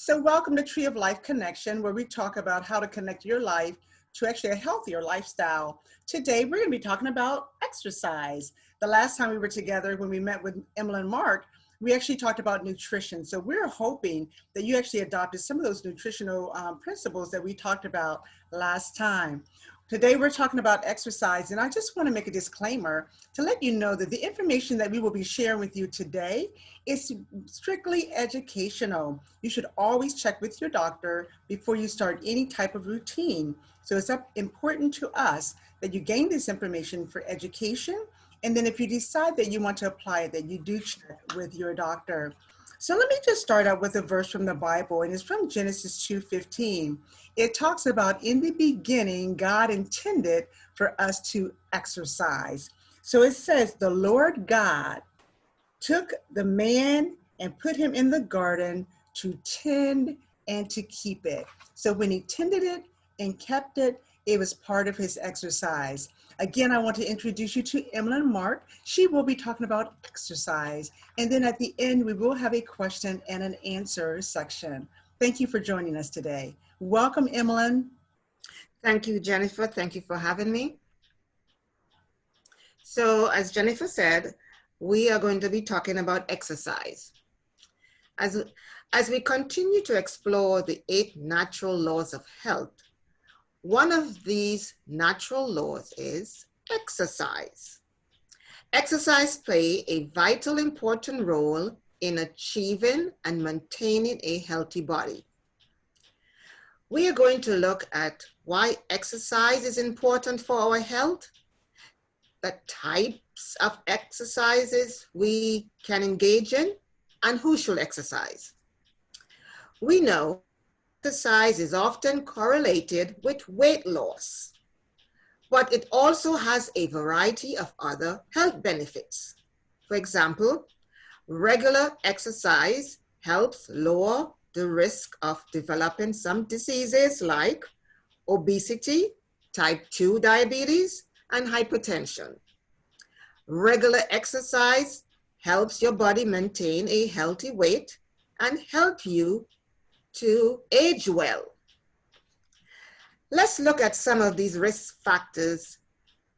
So welcome to Tree of Life Connection, where we talk about how to connect your life to actually a healthier lifestyle. Today, we're going to be talking about exercise. The last time we were together, when we met with Emilyn and Mark, we actually talked about nutrition. So we're hoping that you actually adopted some of those nutritional principles that we talked about last time. Today, we're talking about exercise, and I just want to make a disclaimer to let you know that the information that we will be sharing with you today is strictly educational. You should always check with your doctor before you start any type of routine. So it's important to us that you gain this information for education, and then if you decide that you want to apply it, that you do check with your doctor. So let me just start out with a verse from the Bible, and it's from Genesis 2:15. It talks about, in the beginning, God intended for us to exercise. So it says, the Lord God took the man and put him in the garden to tend and to keep it. So when he tended it and kept it, it was part of his exercise. Again, I want to introduce you to Emilyn Mark. She will be talking about exercise. And then at the end, we will have a question and an answer section. Thank you for joining us today. Welcome, Emilyn. Thank you, Jennifer. Thank you for having me. So as Jennifer said, we are going to be talking about exercise. As we continue to explore the 8 natural laws of health, one of these natural laws is exercise. Exercise plays a vital important role in achieving and maintaining a healthy body. We are going to look at why exercise is important for our health, the types of exercises we can engage in, and who should exercise. We know exercise is often correlated with weight loss, but it also has a variety of other health benefits. For example, regular exercise helps lower the risk of developing some diseases like obesity, type 2 diabetes, and hypertension. Regular exercise helps your body maintain a healthy weight and help you to age well. Let's look at some of these risk factors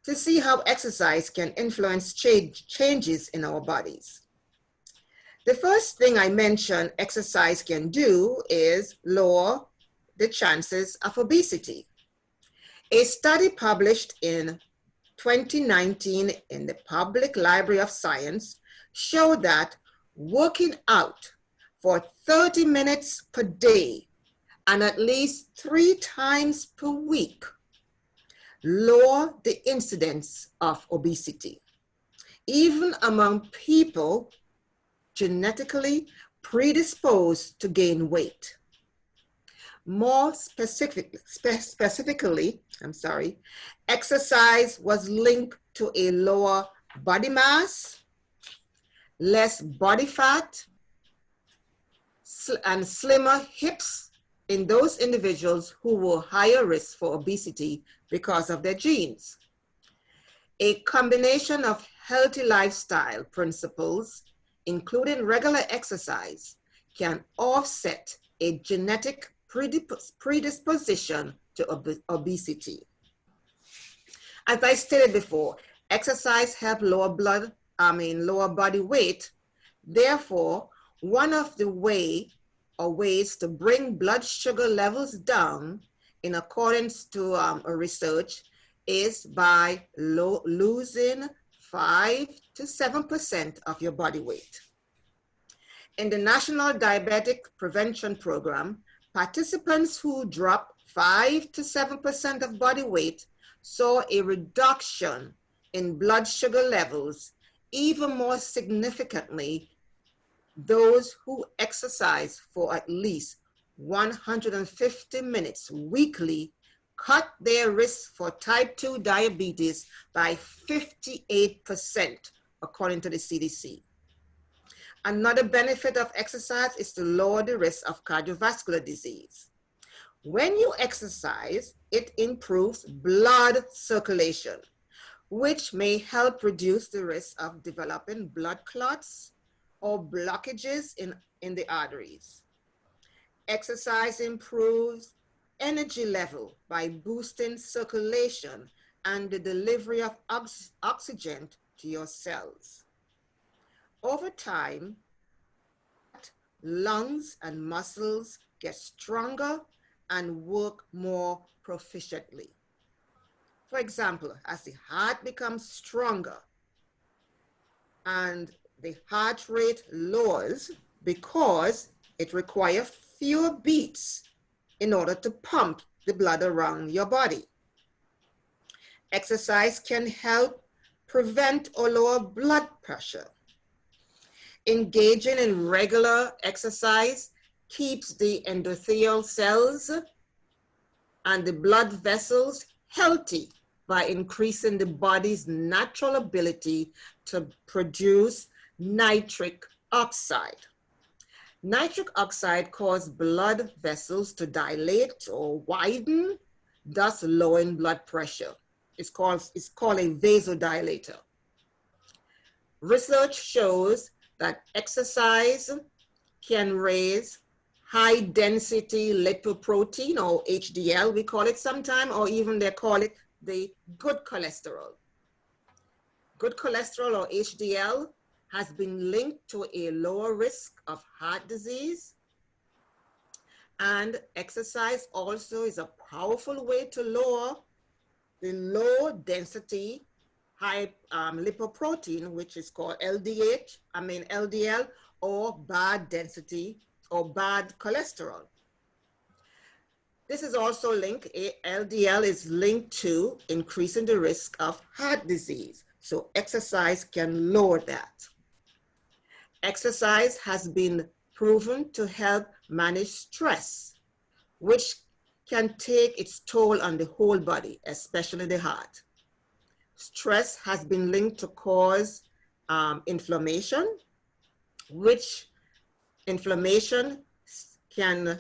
to see how exercise can influence changes in our bodies. The first thing I mentioned exercise can do is lower the chances of obesity. A study published in 2019 in the Public Library of Science showed that working out for 30 minutes per day and at least 3 times per week lower the incidence of obesity, even among people genetically predisposed to gain weight. More specifically, exercise was linked to a lower body mass, less body fat, and slimmer hips in those individuals who were higher risk for obesity because of their genes. A combination of healthy lifestyle principles, including regular exercise, can offset a genetic predisposition to obesity. As I stated before, exercise helps lower body weight. Therefore, one of the ways to bring blood sugar levels down, in accordance to a research, is by losing 5 to 7% of your body weight. In the National Diabetic Prevention Program, participants who dropped 5 to 7% of body weight saw a reduction in blood sugar levels. Even more significantly, those who exercise for at least 150 minutes weekly cut their risk for type 2 diabetes by 58%, according to the CDC. Another benefit of exercise is to lower the risk of cardiovascular disease. When you exercise, it improves blood circulation, which may help reduce the risk of developing blood clots or blockages in the arteries. Exercise improves energy level by boosting circulation and the delivery of oxygen to your cells. Over time, lungs and muscles get stronger and work more proficiently. For example, as the heart becomes stronger and the heart rate lowers because it requires fewer beats in order to pump the blood around your body. Exercise can help prevent or lower blood pressure. Engaging in regular exercise keeps the endothelial cells and the blood vessels healthy by increasing the body's natural ability to produce nitric oxide. Nitric oxide causes blood vessels to dilate or widen, thus lowering blood pressure. It's called a vasodilator. Research shows that exercise can raise high density lipoprotein, or HDL, we call it sometime, or even they call it the good cholesterol. Good cholesterol, or HDL, has been linked to a lower risk of heart disease. And exercise also is a powerful way to lower the low density high lipoprotein, which is called LDL, or bad density or bad cholesterol. This is also linked, LDL is linked to increasing the risk of heart disease. So exercise can lower that. Exercise has been proven to help manage stress, which can take its toll on the whole body, especially the heart. Stress has been linked to cause inflammation, which inflammation can,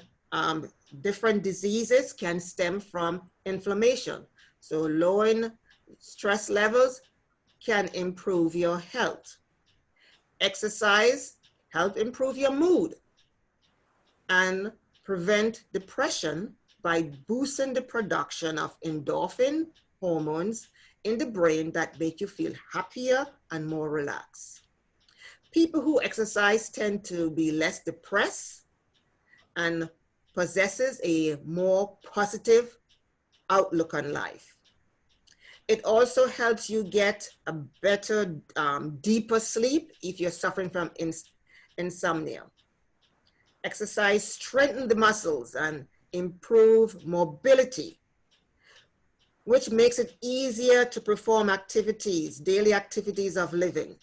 different diseases can stem from inflammation. So lowering stress levels can improve your health. Exercise help improve your mood and prevent depression by boosting the production of endorphin hormones in the brain that make you feel happier and more relaxed. People who exercise tend to be less depressed and possesses a more positive outlook on life. It also helps you get a better, deeper sleep if you're suffering from insomnia. Exercise strengthens the muscles and improve mobility, which makes it easier to perform activities, daily activities of living.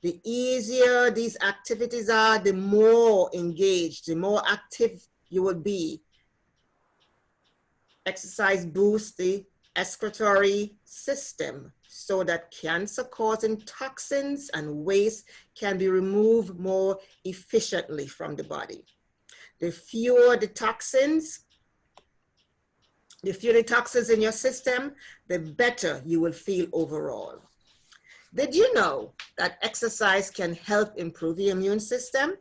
The easier these activities are, the more engaged, the more active you will be. Exercise boosts the excretory system so that cancer-causing toxins and waste can be removed more efficiently from the body. The fewer the toxins in your system, the better you will feel overall. Did you know that exercise can help improve the immune system?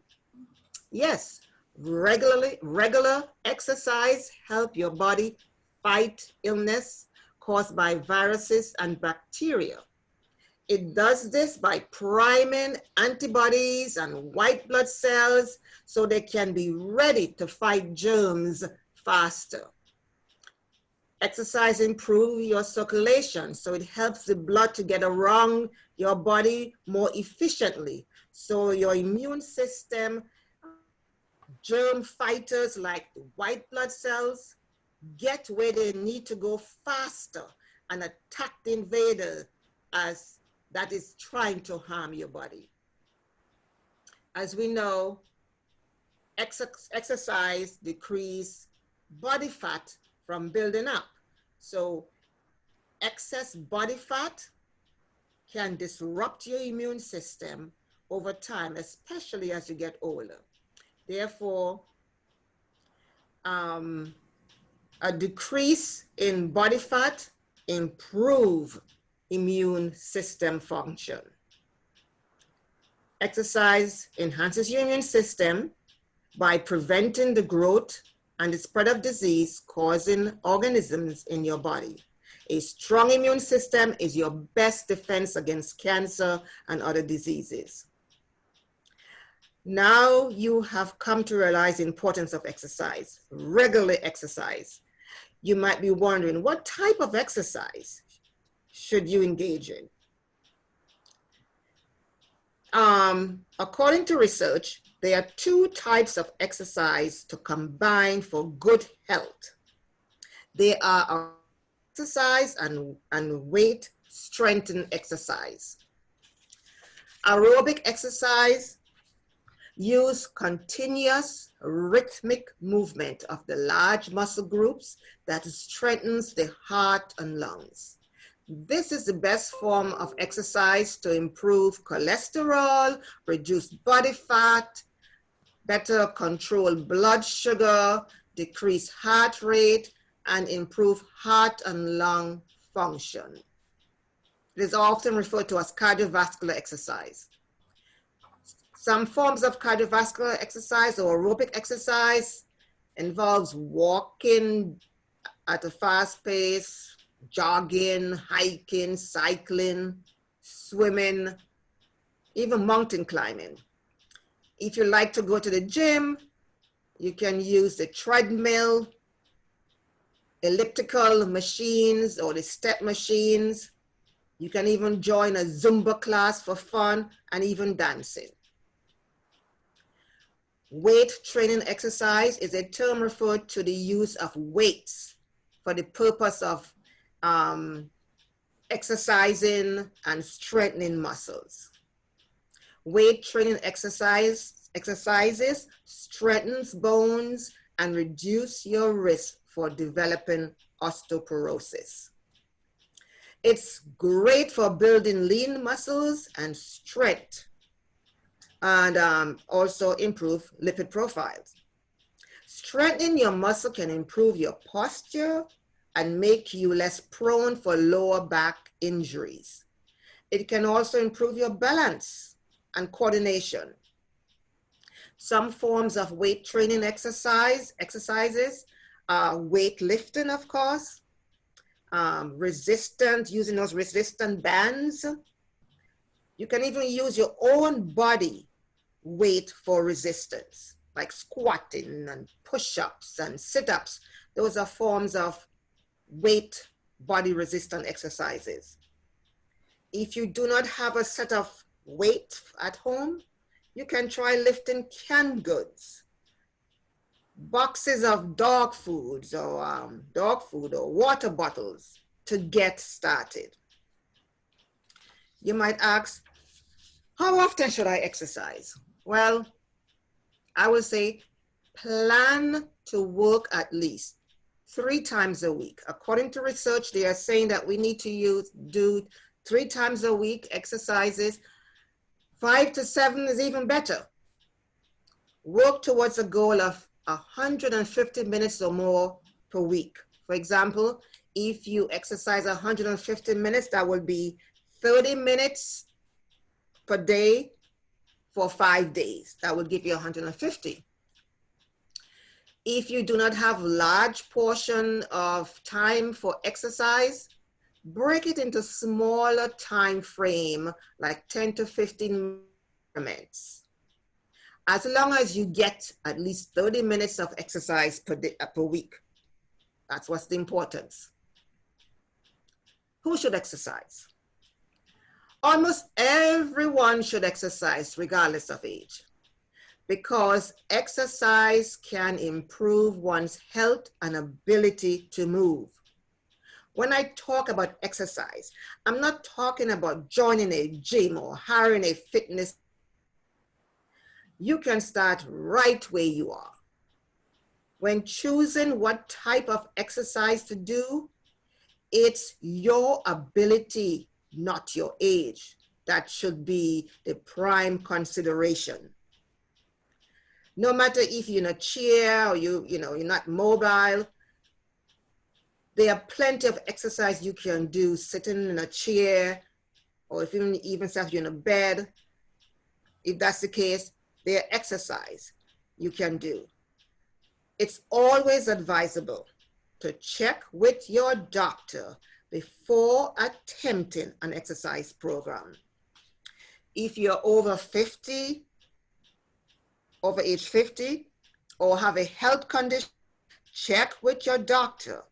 Yes, regular exercise helps your body fight illness caused by viruses and bacteria. It does this by priming antibodies and white blood cells so they can be ready to fight germs faster. Exercise improves your circulation, so it helps the blood to get around your body more efficiently. So your immune system, germ fighters like the white blood cells, get where they need to go faster and attack the invader as that is trying to harm your body. As we know, exercise decreases body fat from building up. So excess body fat can disrupt your immune system over time, especially as you get older. Therefore, a decrease in body fat improves immune system function. Exercise enhances your immune system by preventing the growth and the spread of disease causing organisms in your body. A strong immune system is your best defense against cancer and other diseases. Now you have come to realize the importance of exercise, regular exercise. You might be wondering, what type of exercise should you engage in? According to research, there are two types of exercise to combine for good health. They are exercise and weight strengthening exercise. Aerobic exercise use continuous rhythmic movement of the large muscle groups that strengthens the heart and lungs. This is the best form of exercise to improve cholesterol, reduce body fat, better control blood sugar, decrease heart rate, and improve heart and lung function. It is often referred to as cardiovascular exercise. Some forms of cardiovascular exercise or aerobic exercise involves walking at a fast pace, jogging, hiking, cycling, swimming, even mountain climbing. If you like to go to the gym, you can use the treadmill, elliptical machines, or the step machines. You can even join a Zumba class for fun and even dancing. Weight training exercise is a term referred to the use of weights for the purpose of exercising and strengthening muscles. Weight training exercises strengthens bones and reduce your risk for developing osteoporosis. It's great for building lean muscles and strength, and also improve lipid profiles. Strengthening your muscle can improve your posture and make you less prone for lower back injuries. It can also improve your balance and coordination. Some forms of weight training exercises are weightlifting, of course, using those resistant bands. You can even use your own body weight for resistance, like squatting and push-ups and sit-ups. Those are forms of weight body resistant exercises. If you do not have a set of weight at home, you can try lifting canned goods, boxes of dog food or water bottles to get started. You might ask, how often should I exercise? Well, I would say plan to work at least 3 times a week. According to research, they are saying that we need to do 3 times a week exercises. 5 to 7 is even better. Work towards a goal of 150 minutes or more per week. For example, if you exercise 150 minutes, that will be 30 minutes per day for 5 days. That would give you 150. If you do not have large portion of time for exercise, break it into smaller time frame, like 10 to 15 minutes. As long as you get at least 30 minutes of exercise per week. That's what's the importance. Who should exercise? Almost everyone should exercise regardless of age, because exercise can improve one's health and ability to move. When I talk about exercise, I'm not talking about joining a gym or hiring a fitness. You can start right where you are. When choosing what type of exercise to do, it's your ability, not your age, that should be the prime consideration. No matter if you're in a chair or you're not mobile, there are plenty of exercise you can do sitting in a chair, or if even if you're in a bed. If that's the case, there are exercise. you can do. It's always advisable to check with your doctor before attempting an exercise program. If you're over 50, over age 50, or have a health condition, check with your doctor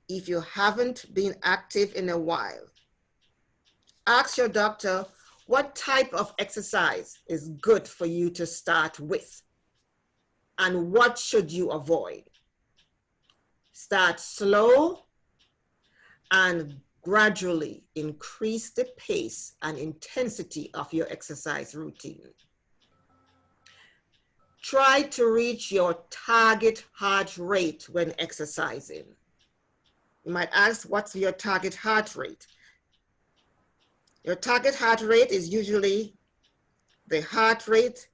if you haven't been active in a while. Ask your doctor what type of exercise is good for you to start with and what should you avoid. Start slow and gradually increase the pace and intensity of your exercise routine. Try to reach your target heart rate when exercising. You might ask, what's your target heart rate? Your target heart rate is usually the heart rate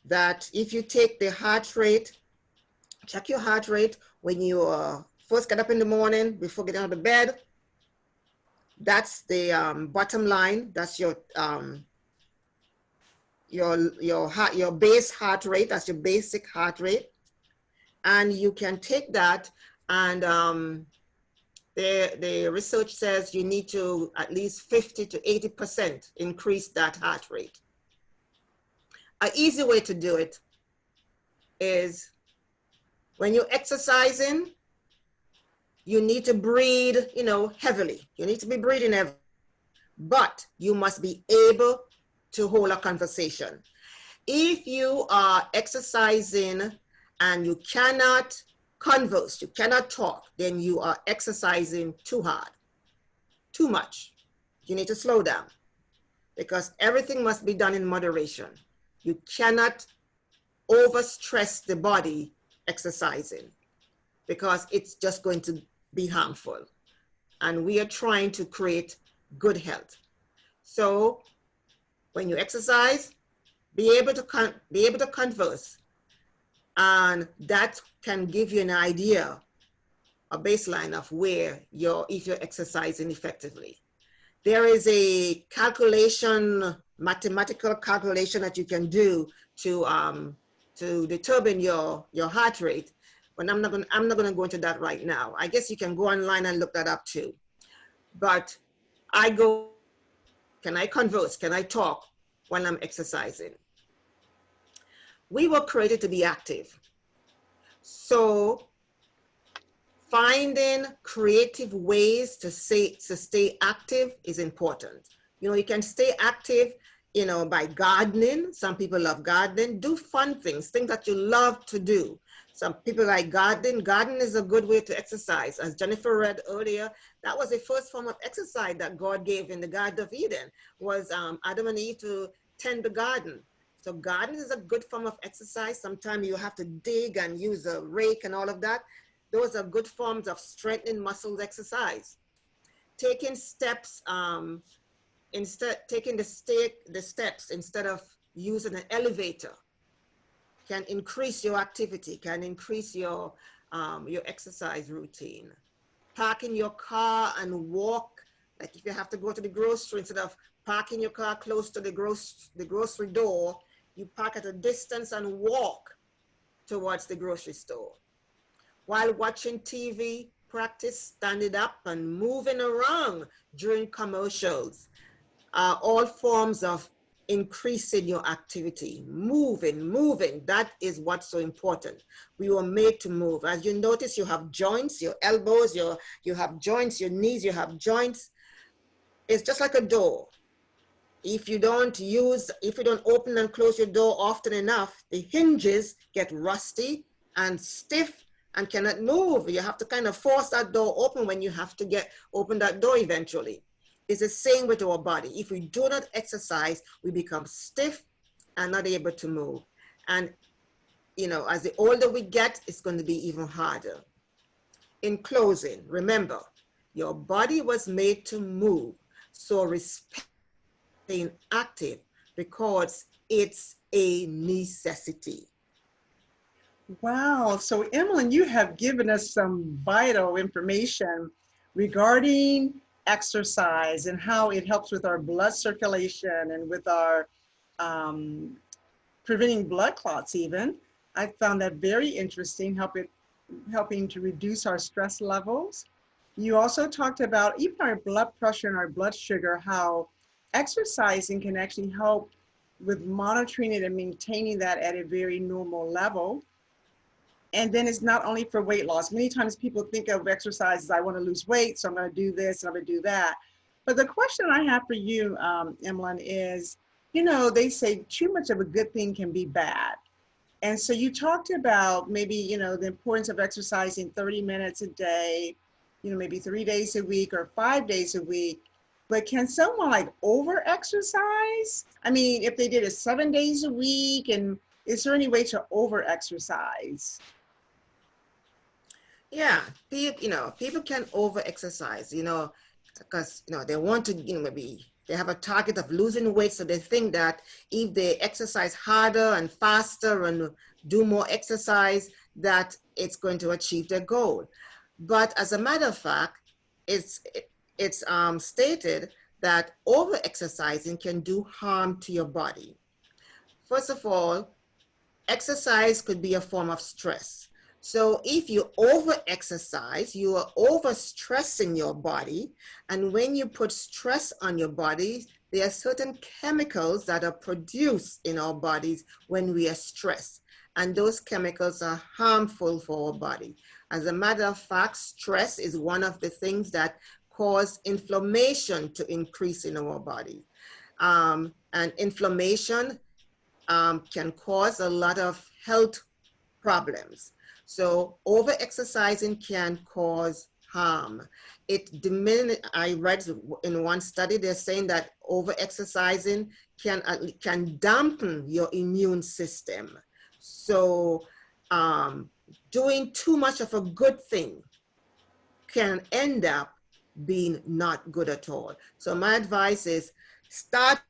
that if you take the heart rate, check your heart rate when you first get up in the morning before getting out of bed. That's the bottom line. That's your base heart rate. That's your basic heart rate. And you can take that and the research says you need to at least 50 to 80% increase that heart rate. An easy way to do it is when you're exercising, you need to breathe, heavily. You need to be breathing heavily, but you must be able to hold a conversation. If you are exercising and you cannot converse, you cannot talk, then you are exercising too hard, too much. You need to slow down because everything must be done in moderation. You cannot overstress the body exercising because it's just going to be harmful. And we are trying to create good health. So when you exercise, be able to converse, and that can give you an idea, a baseline of where if you're exercising effectively. There is a calculation, mathematical calculation that you can do to determine your heart rate. But I'm not gonna go into that right now. I guess you can go online and look that up too. But can I converse? Can I talk when I'm exercising? We were created to be active. So finding creative ways to stay active is important. You can stay active, by gardening. Some people love gardening. Do fun things that you love to do. Some people like gardening. Gardening is a good way to exercise. As Jennifer read earlier, that was the first form of exercise that God gave in the Garden of Eden, was Adam and Eve to tend the garden. So gardening is a good form of exercise. Sometimes you have to dig and use a rake and all of that. Those are good forms of strengthening muscles exercise. Taking steps, taking the steps instead of using an elevator can increase your activity, can increase your exercise routine. Parking your car and walk, like if you have to go to the grocery, instead of parking your car close to the grocery door, you park at a distance and walk towards the grocery store. While watching TV, practice standing up and moving around during commercials. All forms of increasing your activity, moving, that is what's so important. We were made to move. As you notice, you have joints, your elbows, you have joints, your knees, you have joints. It's just like a door. If you don't open and close your door often enough, the hinges get rusty and stiff and cannot move. You have to kind of force that door open when you have to open that door eventually. It's the same with our body. If we do not exercise, we become stiff and not able to move. And, as the older we get, it's going to be even harder. In closing, remember, your body was made to move. So respect staying active because it's a necessity. Wow. So, Emilyn, you have given us some vital information regarding exercise and how it helps with our blood circulation and with our preventing blood clots even. I found that very interesting, helping to reduce our stress levels. You also talked about even our blood pressure and our blood sugar, how exercising can actually help with monitoring it and maintaining that at a very normal level. And then it's not only for weight loss. Many times people think of exercise as I want to lose weight, so I'm going to do this and I'm going to do that. But the question I have for you, Emlyn, is, they say too much of a good thing can be bad. And so you talked about maybe, the importance of exercising 30 minutes a day, maybe 3 days a week or 5 days a week. But can someone like over exercise? I mean, if they did it 7 days a week, and is there any way to over exercise? Yeah, people can over exercise, because, they want to, maybe they have a target of losing weight. So they think that if they exercise harder and faster and do more exercise, that it's going to achieve their goal. But as a matter of fact, it's, it's stated that over exercising can do harm to your body. First of all, exercise could be a form of stress. So if you over exercise, you are over stressing your body. And when you put stress on your body, there are certain chemicals that are produced in our bodies when we are stressed. And those chemicals are harmful for our body. As a matter of fact, stress is one of the things that cause inflammation to increase in our body. And inflammation can cause a lot of health problems. So over-exercising can cause harm. I read in one study, they're saying that over-exercising can dampen your immune system. So doing too much of a good thing can end up being not good at all. So my advice is start.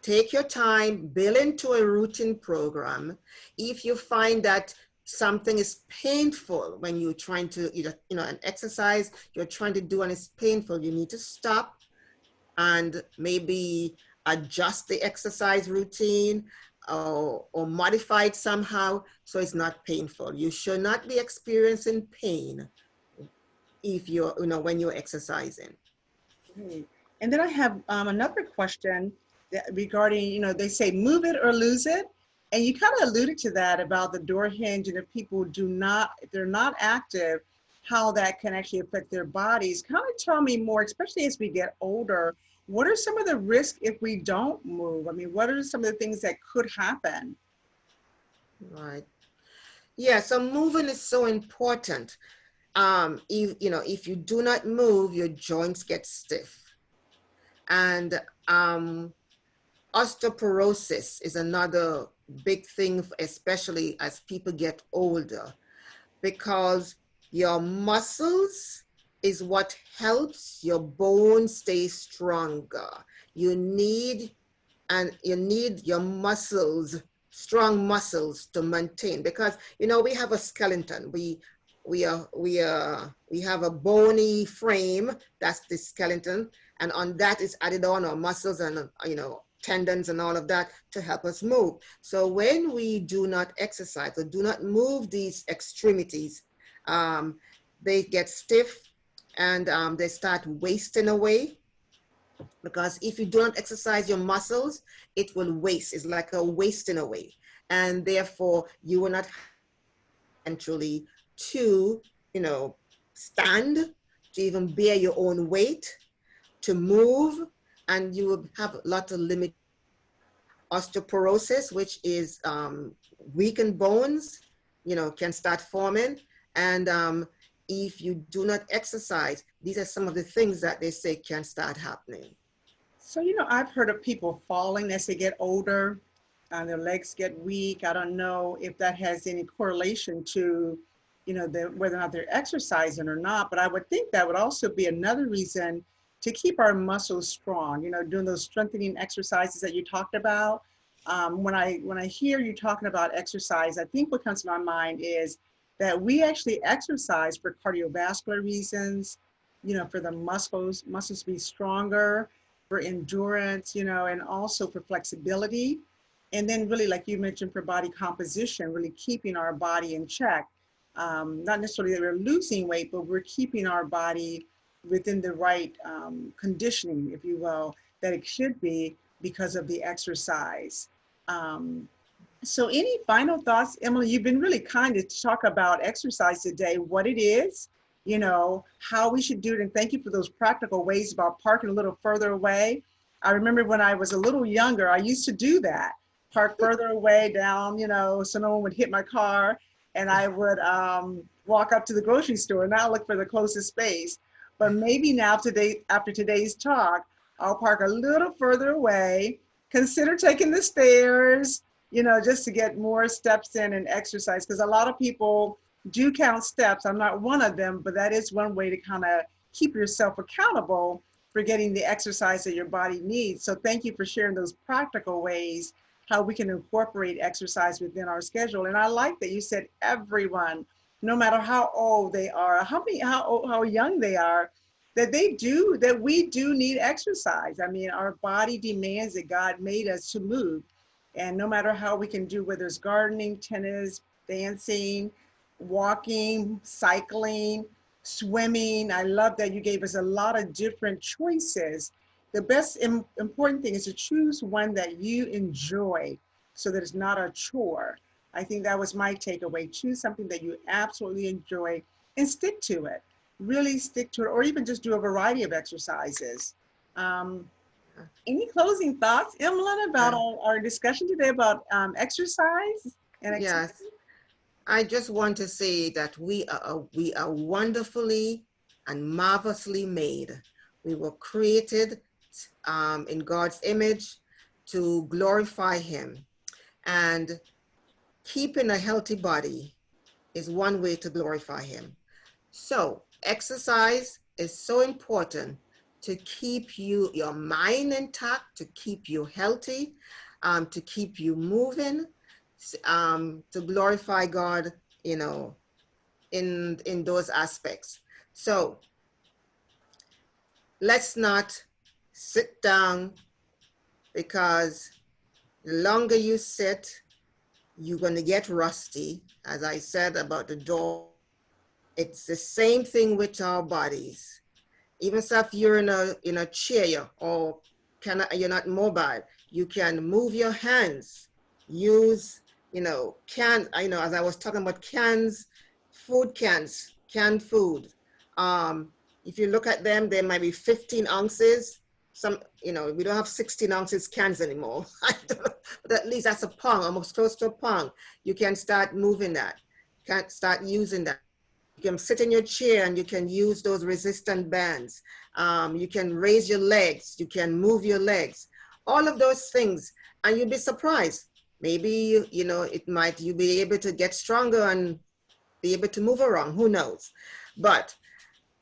Take your time, build into a routine program. If you find that something is painful when you're trying to, an exercise you're trying to do and it's painful, you need to stop and maybe adjust the exercise routine or modify it somehow so it's not painful. You should not be experiencing pain if you're, when you're exercising. Great. And then I have another question regarding, they say move it or lose it. And you kind of alluded to that about the door hinge, and if people if they're not active, how that can actually affect their bodies. Kind of tell me more, especially as we get older, what are some of the risks if we don't move? I mean, what are some of the things that could happen? Right. Yeah, so moving is so important. If you do not move, your joints get stiff. And osteoporosis is another big thing, especially as people get older, because your muscles is what helps your bones stay stronger. You need your muscles, strong muscles, to maintain, because we have a skeleton. We have a bony frame, that's the skeleton, and on that is added on our muscles and tendons and all of that to help us move. So when we do not exercise or do not move these extremities, they get stiff and they start wasting away, because if you don't exercise your muscles, it will waste. It's like a wasting away. And therefore, you will not eventually to, stand, to even bear your own weight, to move, and you will have a lot of limit. Osteoporosis, which is weakened bones, can start forming. And if you do not exercise, these are some of the things that they say can start happening. So, I've heard of people falling as they get older, their legs get weak. I don't know if that has any correlation to, whether or not they're exercising or not, but I would think that would also be another reason to keep our muscles strong, doing those strengthening exercises that you talked about. When I hear you talking about exercise, I think what comes to my mind is that we actually exercise for cardiovascular reasons, for the muscles to be stronger, for endurance, and also for flexibility. And then really, like you mentioned, for body composition, really keeping our body in check. Not necessarily that we're losing weight, but we're keeping our body within the right conditioning, if you will, that it should be because of the exercise. Um, so any final thoughts, Emily? You've been really kind to talk about exercise today, what it is, how we should do it. And thank you for those practical ways about parking a little further away. I remember when I was a little younger, I used to do that, park further away down, so no one would hit my car. And I would walk up to the grocery store and not look for the closest space. But maybe now today, after today's talk, I'll park a little further away, consider taking the stairs, just to get more steps in and exercise. Because a lot of people do count steps. I'm not one of them, but that is one way to kind of keep yourself accountable for getting the exercise that your body needs. So thank you for sharing those practical ways how we can incorporate exercise within our schedule. And I like that you said everyone, no matter how old they are, how young they are, that we do need exercise. I mean, our body demands it. God made us to move. And no matter how we can do, whether it's gardening, tennis, dancing, walking, cycling, swimming. I love that you gave us a lot of different choices. The important thing is to choose one that you enjoy so that it's not a chore. I think that was my takeaway. Choose something that you absolutely enjoy and stick to it. Really stick to it, or even just do a variety of exercises. Um, any closing thoughts, Emlyn, about Yeah. our discussion today about exercise and activity? Yes. I just want to say that we are wonderfully and marvelously made. We were created in God's image to glorify Him. And keeping a healthy body is one way to glorify Him. So exercise is so important to keep your mind intact, to keep you healthy, to keep you moving, to glorify God, you know, in those aspects. So let's not sit down, because the longer you sit, you're going to get rusty. As I said about the door, it's the same thing with our bodies. Even so, if you're in a chair or you're not mobile, you can move your hands, use, as I was talking about cans, food cans, canned food. Um, if you look at them, there might be 15 ounces. Some, we don't have 16 ounces cans anymore. But at least that's a pound, almost close to a pound. You can start moving that, can start using that. You can sit in your chair and you can use those resistant bands. You can raise your legs. You can move your legs. All of those things, and you'd be surprised. Maybe you'll be able to get stronger and be able to move around. Who knows? But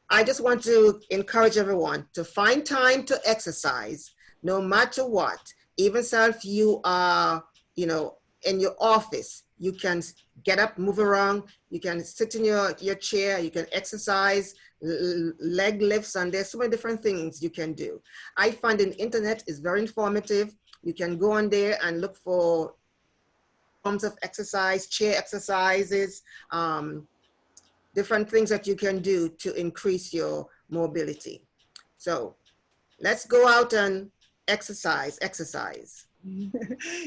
I just want to encourage everyone to find time to exercise, no matter what. Even so, if you are, in your office, you can get up, move around, you can sit in your chair, you can exercise, leg lifts, and there's so many different things you can do. I find the internet is very informative. You can go on there and look for forms of exercise, chair exercises, different things that you can do to increase your mobility. So let's go out and exercise.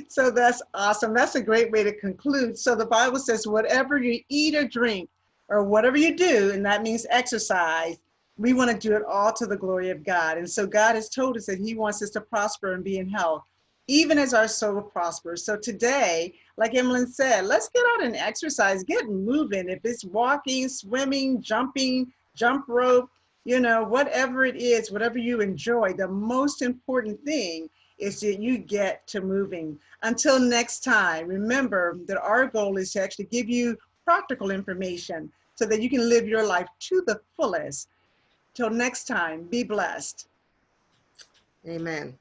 So that's awesome. That's a great way to conclude. So the Bible says, whatever you eat or drink, or whatever you do, and that means exercise, we want to do it all to the glory of God. And so God has told us that He wants us to prosper and be in health, even as our soul prospers. So today, like Emily said, let's get out and exercise, get moving. If it's walking, swimming, jumping, jump rope, whatever it is, whatever you enjoy, the most important thing is that you get to moving. Until next time, remember that our goal is to actually give you practical information so that you can live your life to the fullest. Till next time, be blessed. Amen.